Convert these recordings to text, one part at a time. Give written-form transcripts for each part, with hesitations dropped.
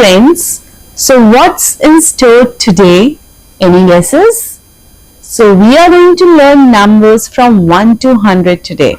friends, so what's in store today? Any guesses? So we are going to learn numbers from 1 to 100 today.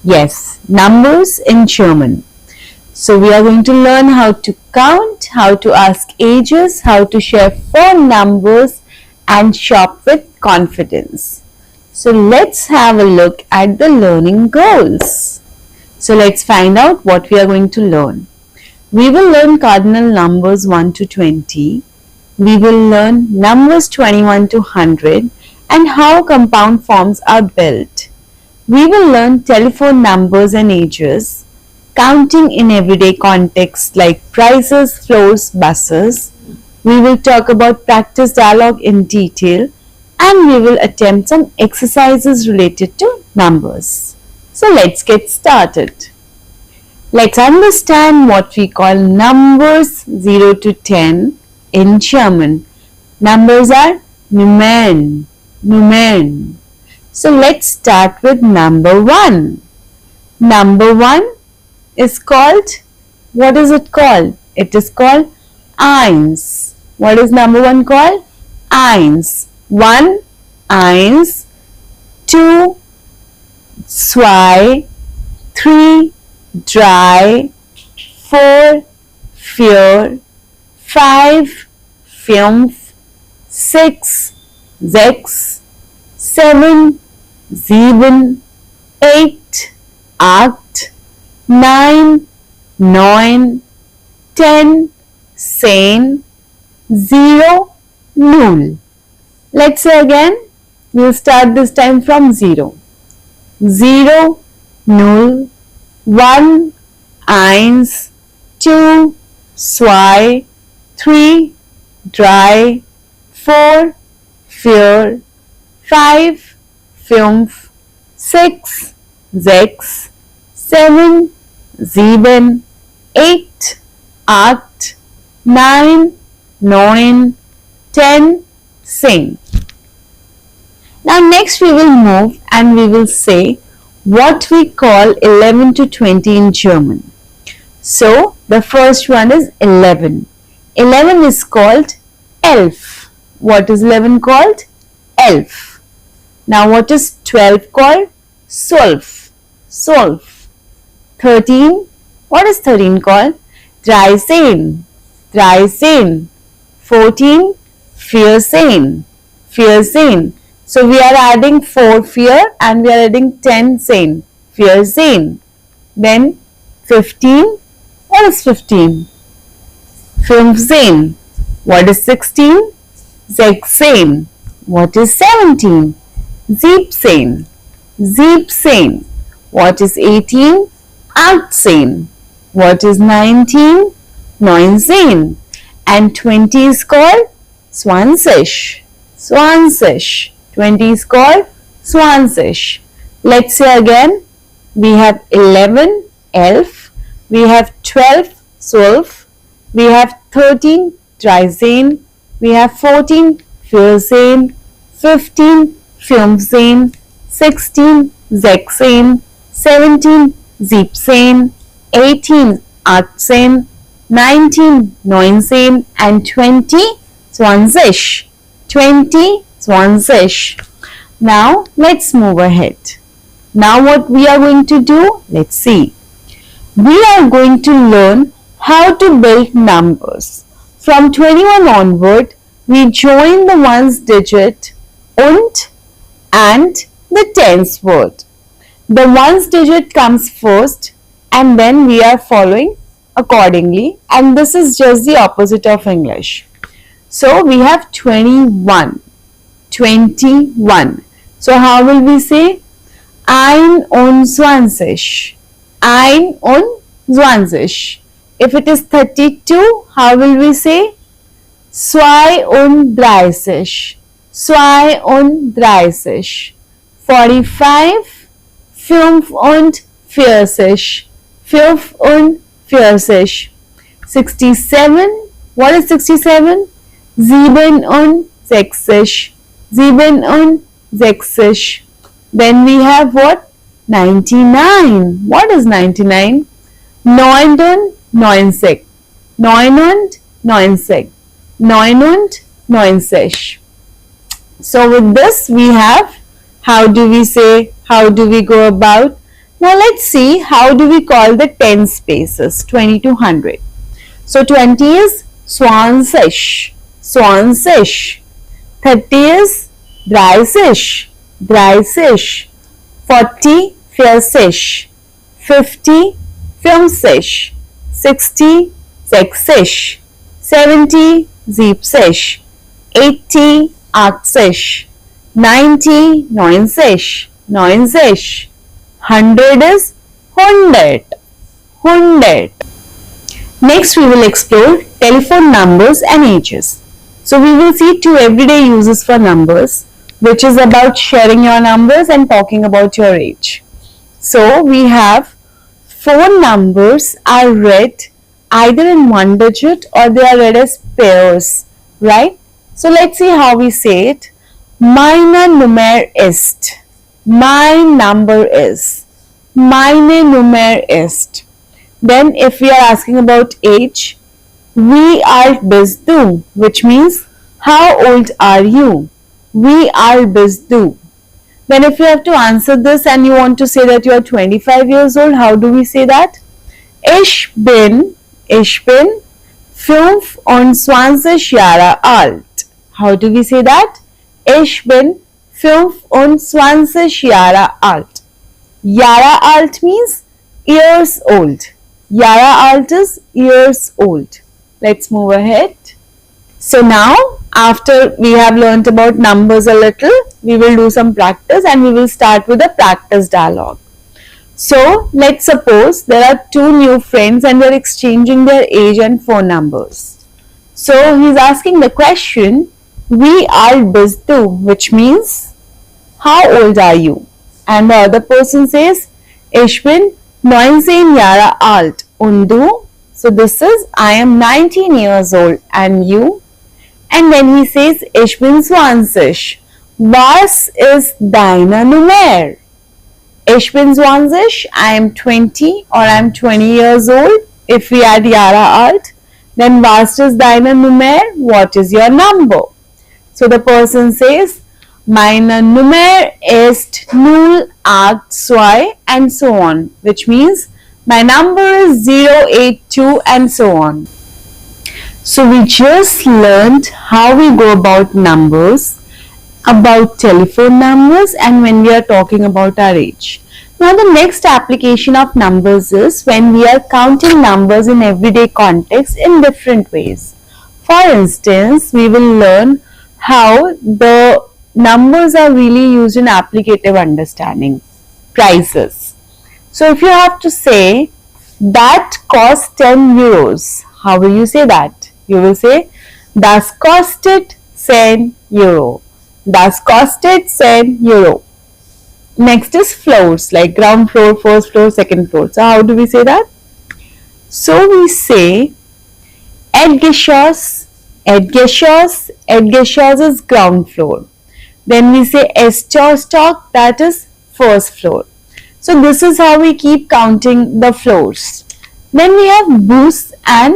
Yes, numbers in German. So we are going to learn how to count, how to ask ages, how to share phone numbers and shop with confidence. So let's have a look at the learning goals. So let's find out what we are going to learn. We will learn cardinal numbers 1 to 20. We will learn numbers 21 to 100 and how compound forms are built. We will learn telephone numbers and ages, counting in everyday contexts like prices, floors, buses. We will talk about practice dialogue in detail and we will attempt some exercises related to numbers. So let's get started. Let's understand what we call numbers 0 to 10 in German. Numbers are Nummern, Nummern. So let's start with number 1. Number 1 is called, what is it called? It is called eins. What is number 1 called? Eins. 1, eins, 2, zwei, 3, drei, 4, vier, 5, fünf, 6, sechs, 7, sieben, 8, acht, 9, 9, 10, 10, 0, null. Let's say again, we'll start this time from 0. 0, null, 1, eins, 2, zwei, 3, drei, 4, vier, 5, fünf, 6, sechs, 7, sieben, 8, acht, 9, 9, 10, 10. Now next we will move and we will say what we call 11 to 20 in German. So the first one is 11. 11 is called elf. What is 11 called? Elf. Now what is 12 called? Zwölf. Zwölf. 13. What is 13 called? Dreizehn. Dreizehn. 14. Vierzehn. Vierzehn. So we are adding 4 fear and we are adding 10 zehn. Vierzehn. Then 15. What is 15? Fünfzehn. What is 16? Sechzehn. What is 17? Siebzehn. Siebzehn. What is 18? Achtzehn. What is 19? Neunzehn. And 20 is called zwanzig. Zwanzig. 20 is called zwanzig. Let's say again, we have 11, elf, we have 12, zwölf, we have 13, dreizehn, we have 14, vierzehn, 15, fünfzehn, 16, sechzehn, 17, siebzehn, 18, achtzehn, 19, neunzehn, and 20, zwanzig. 20, zwanzig. Now let's move ahead. Now what we are going to do? Let's see. We are going to learn how to build numbers. From 21 onward, we join the ones digit und and the tens word. The ones digit comes first and then we are following accordingly, and this is just the opposite of English. So we have 21. 21. So how will we say? Einundzwanzig. Einundzwanzig. If it is 32, how will we say? Zweiunddreißig. Zweiunddreißig. 45. Fünfundvierzig. Fünfundvierzig. 67. What is 67? Siebenundsechzig. Siebenundsechzig. Then we have what? 99. What is 99? Neunundneunzig. 90. 9 und 90. So with this we have, how do we say, how do we go about? Now let's see how do we call the 10 spaces, 20 to 100. So 20 is 20, 20. 30 is 30, 30. 40, 40. 50, 50. 60, 60. 70, 70. 80, 80. 90, 90. 90. 100 is 100, 100. Next we will explore telephone numbers and ages. So we will see two everyday uses for numbers, which is about sharing your numbers and talking about your age. So we have phone numbers are read either in one digit or they are read as pairs, right? So let's see how we say it. Meine Nummer ist. My number is. Meine Nummer ist. Then if we are asking about age, wie alt bist du? Which means, how old are you? Wie alt bist du? Then if you have to answer this and you want to say that you are 25 years old, how do we say that? Ich bin 25 Jahre alt. How do we say that? Ich bin 25 Jahre alt. Jahre alt means years old. Jahre alt is years old. Let's move ahead. So now, after we have learnt about numbers a little, we will do some practice and we will start with a practice dialogue. So, let's suppose there are two new friends and they are exchanging their age and phone numbers. So, he is asking the question, wie alt bist du? Which means, how old are you? And the other person says, ich bin 19 Jahre alt. Und du? So this is, I am 19 years old. And you? And then he says, ich bin 20. Was ist deine Nummer? Ich bin 20, I am 20 or I am 20 years old. If we add Jahre alt, then was ist deine Nummer? What is your number? So the person says, meine Nummer ist 082 and so on, which means my number is 082 and so on. So we just learned how we go about numbers, about telephone numbers, and when we are talking about our age. Now the next application of numbers is when we are counting numbers in everyday context in different ways. For instance, we will learn how the numbers are really used in applicative understanding. Prices. So if you have to say that cost 10 euros, how will you say that? You will say das kostet 10 euro. Das kostet 10 euro. Next is floors, like ground floor, first floor, second floor. So how do we say that? So we say Erdgeschoss, Erdgeschoss, Erdgeschoss is ground floor. Then we say Stock, that is first floor. So this is how we keep counting the floors. Then we have Bus and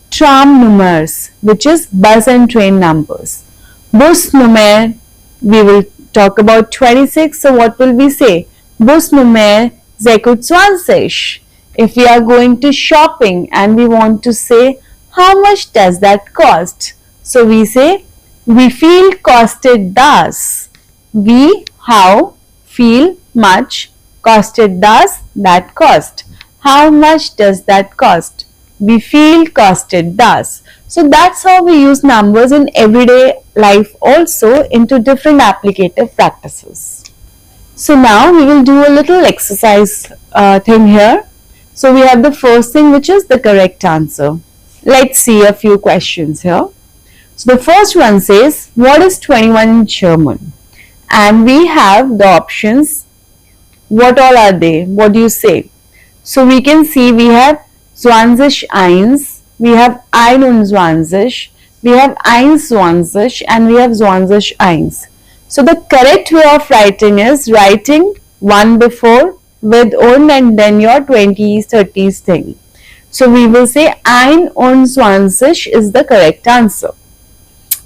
Tram numbers, which is bus and train numbers. Bus Nummer, we will talk about 26. So what will we say? Bus Nummer 26. If we are going to shopping and we want to say how much does that cost? So we say wie viel kostet das? Wie, how, viel, much, kostet das, that cost. How much does that cost? Wie viel kostet das? So that's how we use numbers in everyday life also into different applicative practices. So now we will do a little exercise thing here. So we have the first thing, which is the correct answer. Let's see a few questions here. So the first one says, what is 21 in German? And we have the options. What all are they? What do you say? So we can see we have 21, we have 21, we have 21 and we have 21. So the correct way of writing is writing one before with und and then your 20s, 30s thing. So we will say 21 is the correct answer.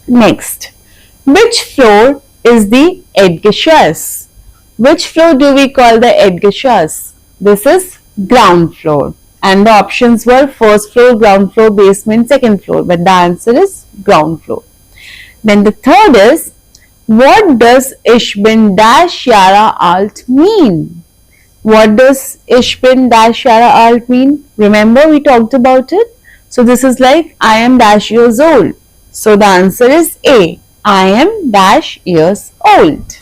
Next, which floor is the Erdgeschoss? Which floor do we call the Erdgeschoss? This is ground floor. And the options were first floor, ground floor, basement, second floor. But the answer is ground floor. Then the third is, what does Ich bin dash Jahre alt mean? What does Ich bin dash Jahre alt mean? Remember we talked about it? So this is like I am dash years old. So the answer is A. I am dash years old.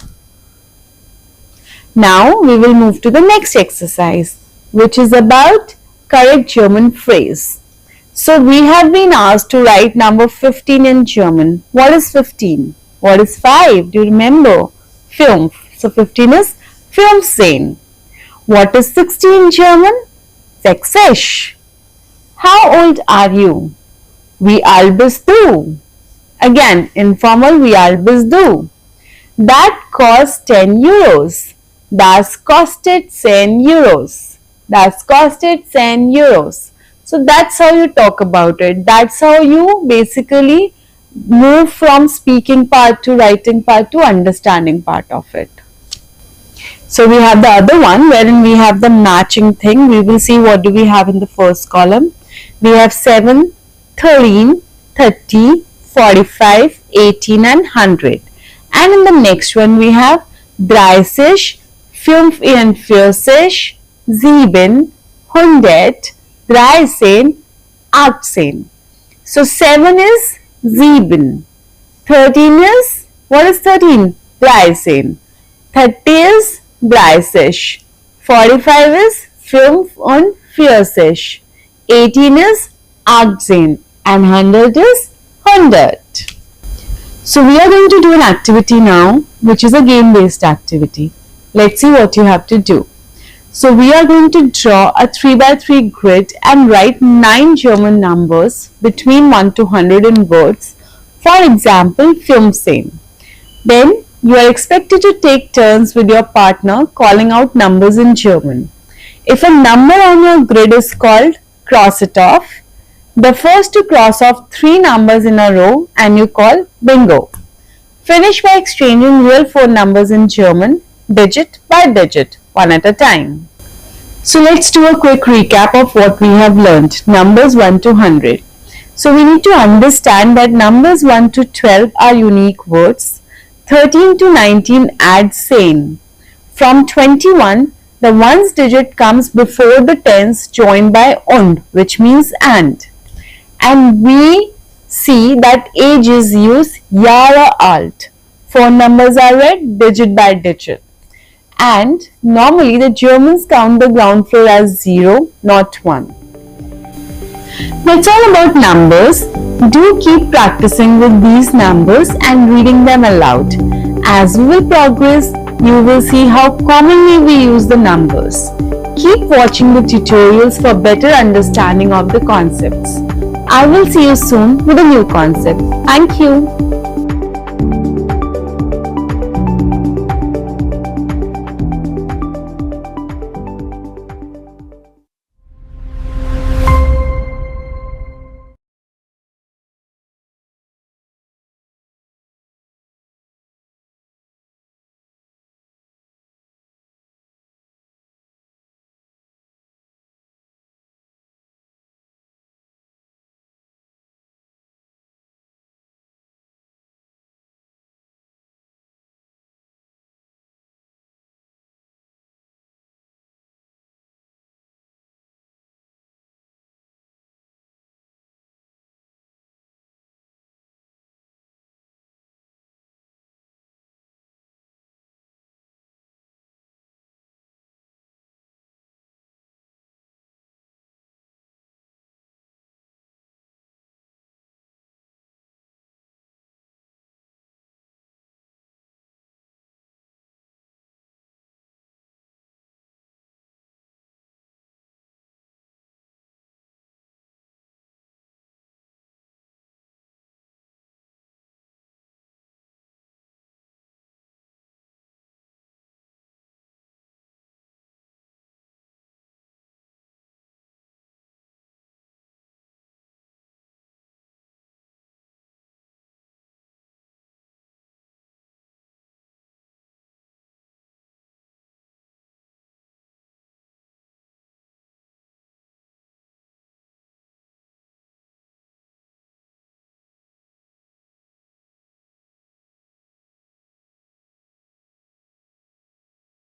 Now we will move to the next exercise, which is about correct German phrase. So we have been asked to write number 15 in German. What is 15? What is 5? Do you remember? 5. So 15 is 15. What is 60 in German? 60. How old are you? Wie alt bist du? Again, informal, wie alt bist du? That cost 10 euros. Das kostet 10 euros. Das kostet 10 euros. So that's how you talk about it. That's how you basically move from speaking part to writing part to understanding part of it. So we have the other one wherein we have the matching thing. We will see what do we have in the first column. We have 7, 13, 30, 45, 18 and 100. And in the next one we have 30, 45, 7, 100, 13, 18. So 7 is 7. 13 is, what is 13? 13. 30 is 30. 45 is 45. 18 is 18. And 100 is 100. So we are going to do an activity now, which is a game-based activity. Let's see what you have to do. So we are going to draw a 3x3 grid and write 9 German numbers between 1 to 100 in words. For example, 15. Then you are expected to take turns with your partner calling out numbers in German. If a number on your grid is called, cross it off. The first to cross off 3 numbers in a row and you call bingo. Finish by exchanging real 4 numbers in German, digit by digit, one at a time. So let's do a quick recap of what we have learned. Numbers 1 to 100. So we need to understand that numbers 1 to 12 are unique words. 13 to 19 add sane. From 21, the ones digit comes before the tens joined by und, which means and. And we see that age is used Jahre alt. 4 numbers are read digit by digit. And normally the Germans count the ground floor as 0, not 1. That's all about numbers. Do keep practicing with these numbers and reading them aloud. As we will progress, you will see how commonly we use the numbers. Keep watching the tutorials for better understanding of the concepts. I will see you soon with a new concept. Thank you.